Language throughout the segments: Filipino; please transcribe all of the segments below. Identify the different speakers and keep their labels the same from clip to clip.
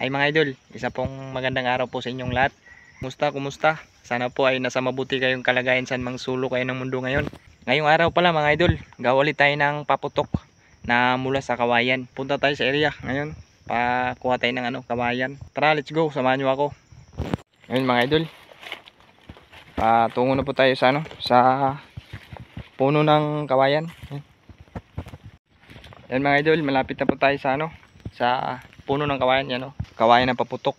Speaker 1: Ay mga idol, isa pong magandang araw po sa inyong lahat. Kumusta? Sana po ay nasa mabuti kayong kalagayan saan mang sulok kayo ng mundo ngayon. Ngayong araw pala mga idol, gawa ulit tayo ng paputok na mula sa kawayan. Punta tayo sa area ngayon, pakuha tayo ng kawayan. Tara, let's go, samahan nyo ako. Ngayon mga idol, patungo na po tayo sa sa puno ng kawayan. Yan mga idol, malapit na po tayo sa sa puno ng kawayan yan, kawayan na paputok.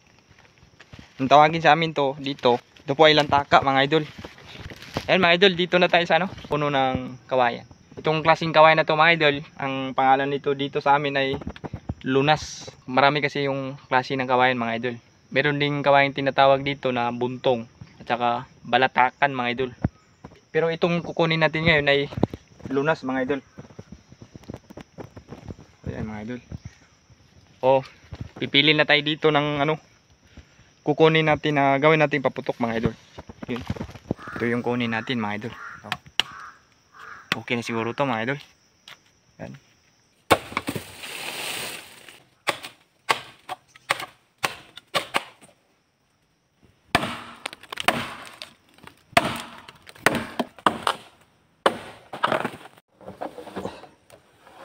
Speaker 1: Ang tawagin sa amin to dito, ito po ay lantaka mga idol. Ayan mga idol, dito na tayo sa puno ng kawayan. Itong klaseng kawayan na to mga idol, ang pangalan nito dito sa amin ay lunas. Marami kasi yung klase ng kawayan mga idol. Meron ding kawayan tinatawag dito na buntong at saka balatakan mga idol. Pero itong kukunin natin ngayon ay lunas mga idol. Ayan mga idol. Pipili na tayo dito ng kukunin natin na gawin natin paputok mga idol. Yun. Ito yung kunin natin mga idol. Okay na siguro to mga idol. Yan.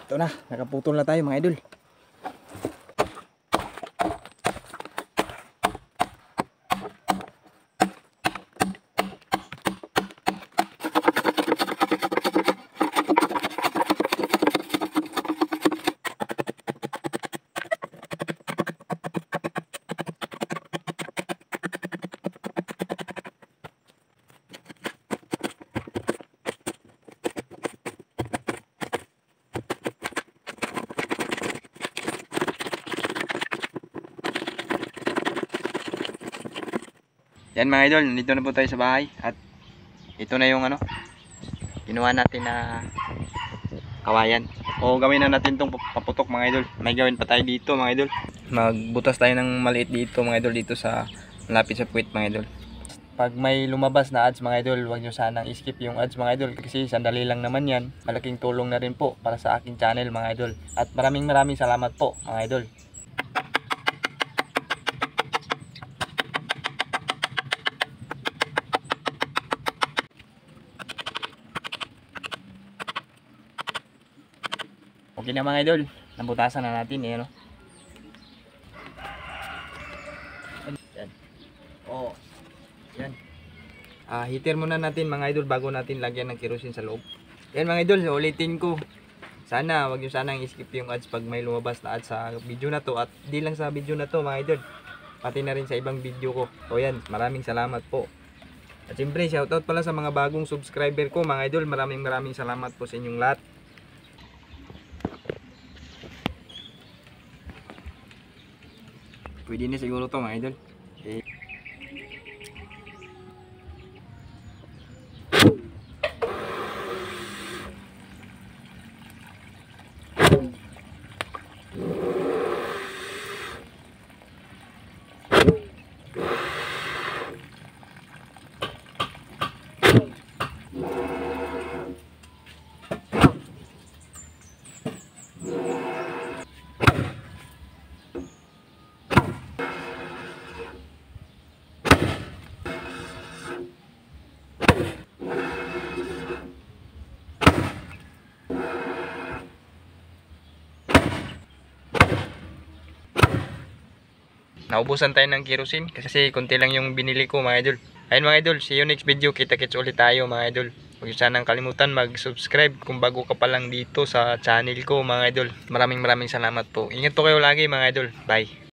Speaker 1: Ito na, nakaputol na tayo mga idol. Yan mga idol, nandito na po tayo sa bahay at ito na yung ginawa natin na kawayan. Gawin na natin tong paputok mga idol. May gawin pa tayo dito mga idol. Magbutas tayo ng maliit dito mga idol, dito sa malapit sa puwit mga idol. Pag may lumabas na ads mga idol, huwag nyo sanang skip yung ads mga idol, kasi sandali lang naman yan. Malaking tulong na rin po para sa aking channel mga idol. At maraming salamat po mga idol. Okay na mga idol, nabutasan na natin yan. Yan. Heater muna natin mga idol bago natin lagyan ng kerosene sa loob. Yan mga idol, ulitin ko. Sana wag niyo sanang i-skip yung ads pag may lumabas na ads sa video na to, at di lang sa video na to mga idol, pati na rin sa ibang video ko. Yan, maraming salamat po. At siyempre, shoutout pala sa mga bagong subscriber ko mga idol. Maraming salamat po sa inyong lahat. Pwede na siguro to mga idol. Naubusan tayo ng kerosene kasi konti lang yung binili ko mga idol. Ayun mga idol, see you next video. Kita-kits ulit tayo mga idol. Huwag sanang kalimutan mag-subscribe kung bago ka pa lang dito sa channel ko mga idol. Maraming salamat po. Ingat po kayo lagi mga idol. Bye.